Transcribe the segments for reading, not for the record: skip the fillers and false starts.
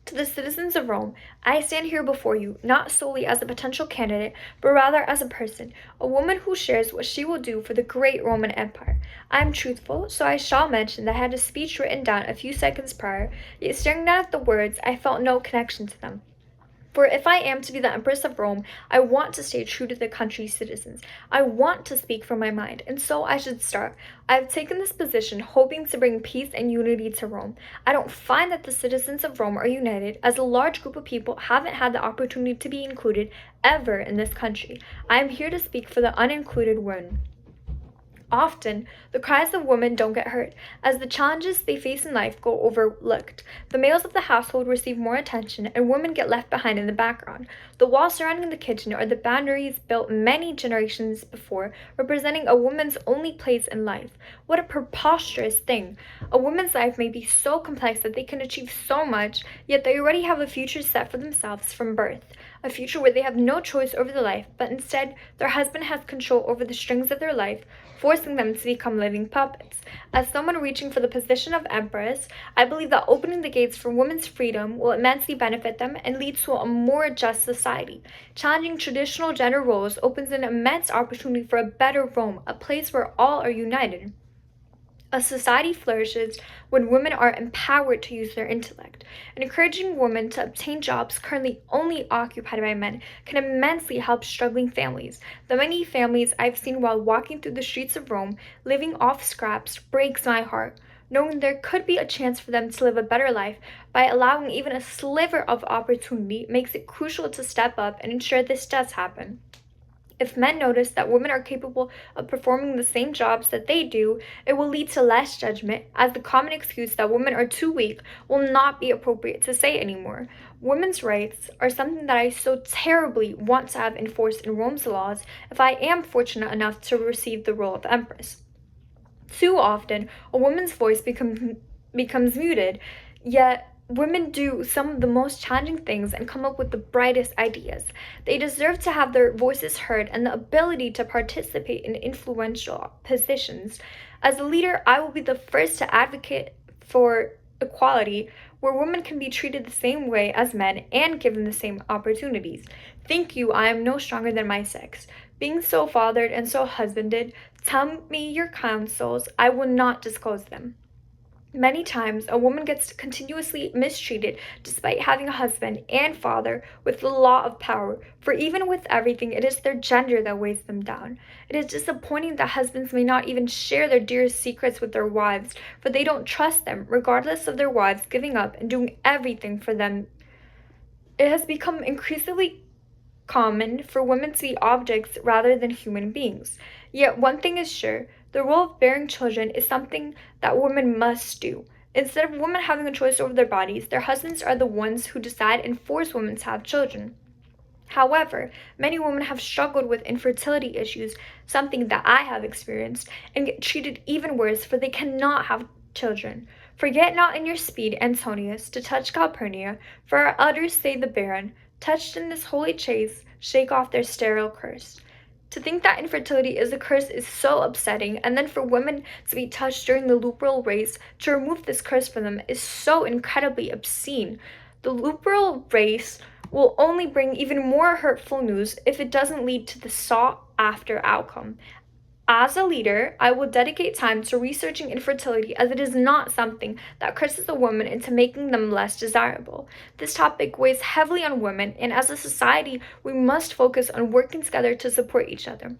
To the citizens of Rome, I stand here before you not solely as a potential candidate, but rather as a person, a woman who shares what she will do for the great Roman Empire. I am truthful, so I shall mention that I had a speech written down a few seconds prior, yet staring down at the words, I felt no connection to them. For if I am to be the Empress of Rome, I want to stay true to the country's citizens. I want to speak from my mind, and so I should start. I have taken this position hoping to bring peace and unity to Rome. I don't find that the citizens of Rome are united, as a large group of people haven't had the opportunity to be included ever in this country. I am here to speak for the unincluded one. Often, the cries of women don't get heard, as the challenges they face in life go overlooked. The males of the household receive more attention, and women get left behind in the background. The walls surrounding the kitchen are the boundaries built many generations before, representing a woman's only place in life. What a preposterous thing! A woman's life may be so complex that they can achieve so much, yet they already have a future set for themselves from birth. A future where they have no choice over their life, but instead their husband has control over the strings of their life, forcing them to become living puppets. As someone reaching for the position of empress, I believe that opening the gates for women's freedom will immensely benefit them and lead to a more just society. Challenging traditional gender roles opens an immense opportunity for a better Rome, a place where all are united. A society flourishes when women are empowered to use their intellect. And encouraging women to obtain jobs currently only occupied by men can immensely help struggling families. The many families I've seen while walking through the streets of Rome, living off scraps, breaks my heart. Knowing there could be a chance for them to live a better life by allowing even a sliver of opportunity makes it crucial to step up and ensure this does happen. If men notice that women are capable of performing the same jobs that they do, it will lead to less judgment, as the common excuse that women are too weak will not be appropriate to say anymore. Women's rights are something that I so terribly want to have enforced in Rome's laws if I am fortunate enough to receive the role of empress. Too often, a woman's voice becomes muted, yet women do some of the most challenging things and come up with the brightest ideas. They deserve to have their voices heard and the ability to participate in influential positions. As a leader, I will be the first to advocate for equality, where women can be treated the same way as men and given the same opportunities. Think you I am no stronger than my sex. Being so fathered and so husbanded, tell me your counsels, I will not disclose them. Many times, a woman gets continuously mistreated despite having a husband and father with the law of power, for even with everything, it is their gender that weighs them down. It is disappointing that husbands may not even share their dearest secrets with their wives, for they don't trust them, regardless of their wives giving up and doing everything for them. It has become increasingly common for women to be objects rather than human beings. Yet one thing is sure, the role of bearing children is something that women must do. Instead of women having a choice over their bodies, their husbands are the ones who decide and force women to have children. However, many women have struggled with infertility issues, something that I have experienced, and get treated even worse, for they cannot have children. Forget not in your speed, Antonius, to touch Calpurnia, for our elders say the barren, touched in this holy chase, shake off their sterile curse. To think that infertility is a curse is so upsetting, and then for women to be touched during the lupral race to remove this curse from them is so incredibly obscene. The lupral race will only bring even more hurtful news if it doesn't lead to the sought-after outcome. As a leader, I will dedicate time to researching infertility, as it is not something that curses a woman into making them less desirable. This topic weighs heavily on women, and as a society, we must focus on working together to support each other.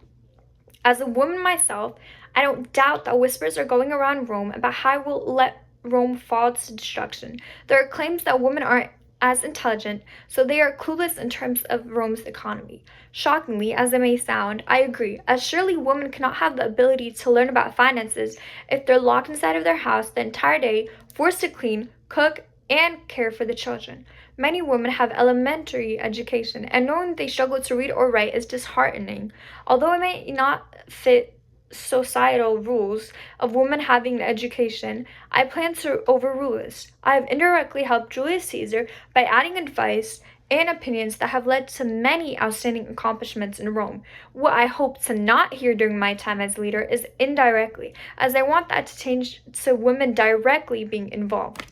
As a woman myself, I don't doubt that whispers are going around Rome about how I will let Rome fall to destruction. There are claims that women aren't as intelligent, so they are clueless in terms of Rome's economy. Shockingly, as it may sound, I agree, as surely women cannot have the ability to learn about finances if they're locked inside of their house the entire day, forced to clean, cook, and care for the children. Many women have elementary education, and knowing they struggle to read or write is disheartening. Although it may not fit societal rules of women having an education, I plan to overrule this. I have indirectly helped Julius Caesar by adding advice and opinions that have led to many outstanding accomplishments in Rome. What I hope to not hear during my time as leader is indirectly, as I want that to change to women directly being involved.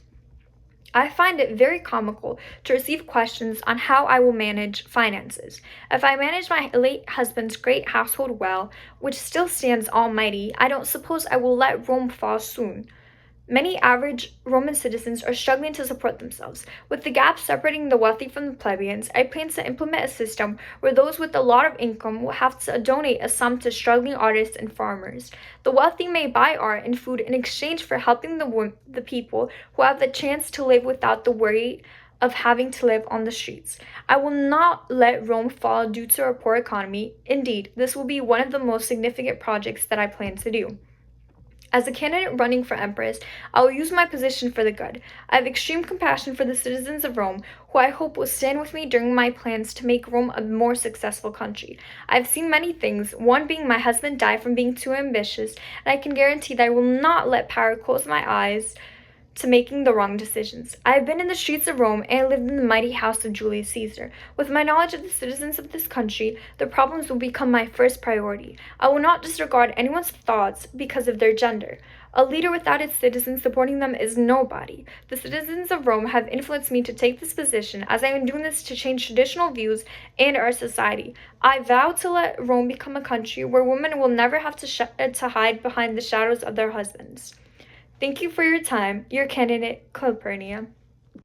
I find it very comical to receive questions on how I will manage finances. If I manage my late husband's great household well, which still stands almighty, I don't suppose I will let Rome fall soon. Many average Roman citizens are struggling to support themselves. With the gap separating the wealthy from the plebeians, I plan to implement a system where those with a lot of income will have to donate a sum to struggling artists and farmers. The wealthy may buy art and food in exchange for helping the people who have the chance to live without the worry of having to live on the streets. I will not let Rome fall due to a poor economy. Indeed, this will be one of the most significant projects that I plan to do. As a candidate running for empress, I will use my position for the good. I have extreme compassion for the citizens of Rome, who I hope will stand with me during my plans to make Rome a more successful country. I have seen many things, one being my husband die from being too ambitious, and I can guarantee that I will not let power close my eyes to making the wrong decisions. I have been in the streets of Rome and lived in the mighty house of Julius Caesar. With my knowledge of the citizens of this country, the problems will become my first priority. I will not disregard anyone's thoughts because of their gender. A leader without its citizens supporting them is nobody. The citizens of Rome have influenced me to take this position, as I am doing this to change traditional views and our society. I vow to let Rome become a country where women will never have to hide behind the shadows of their husbands. Thank you for your time. Your candidate, Calpurnia.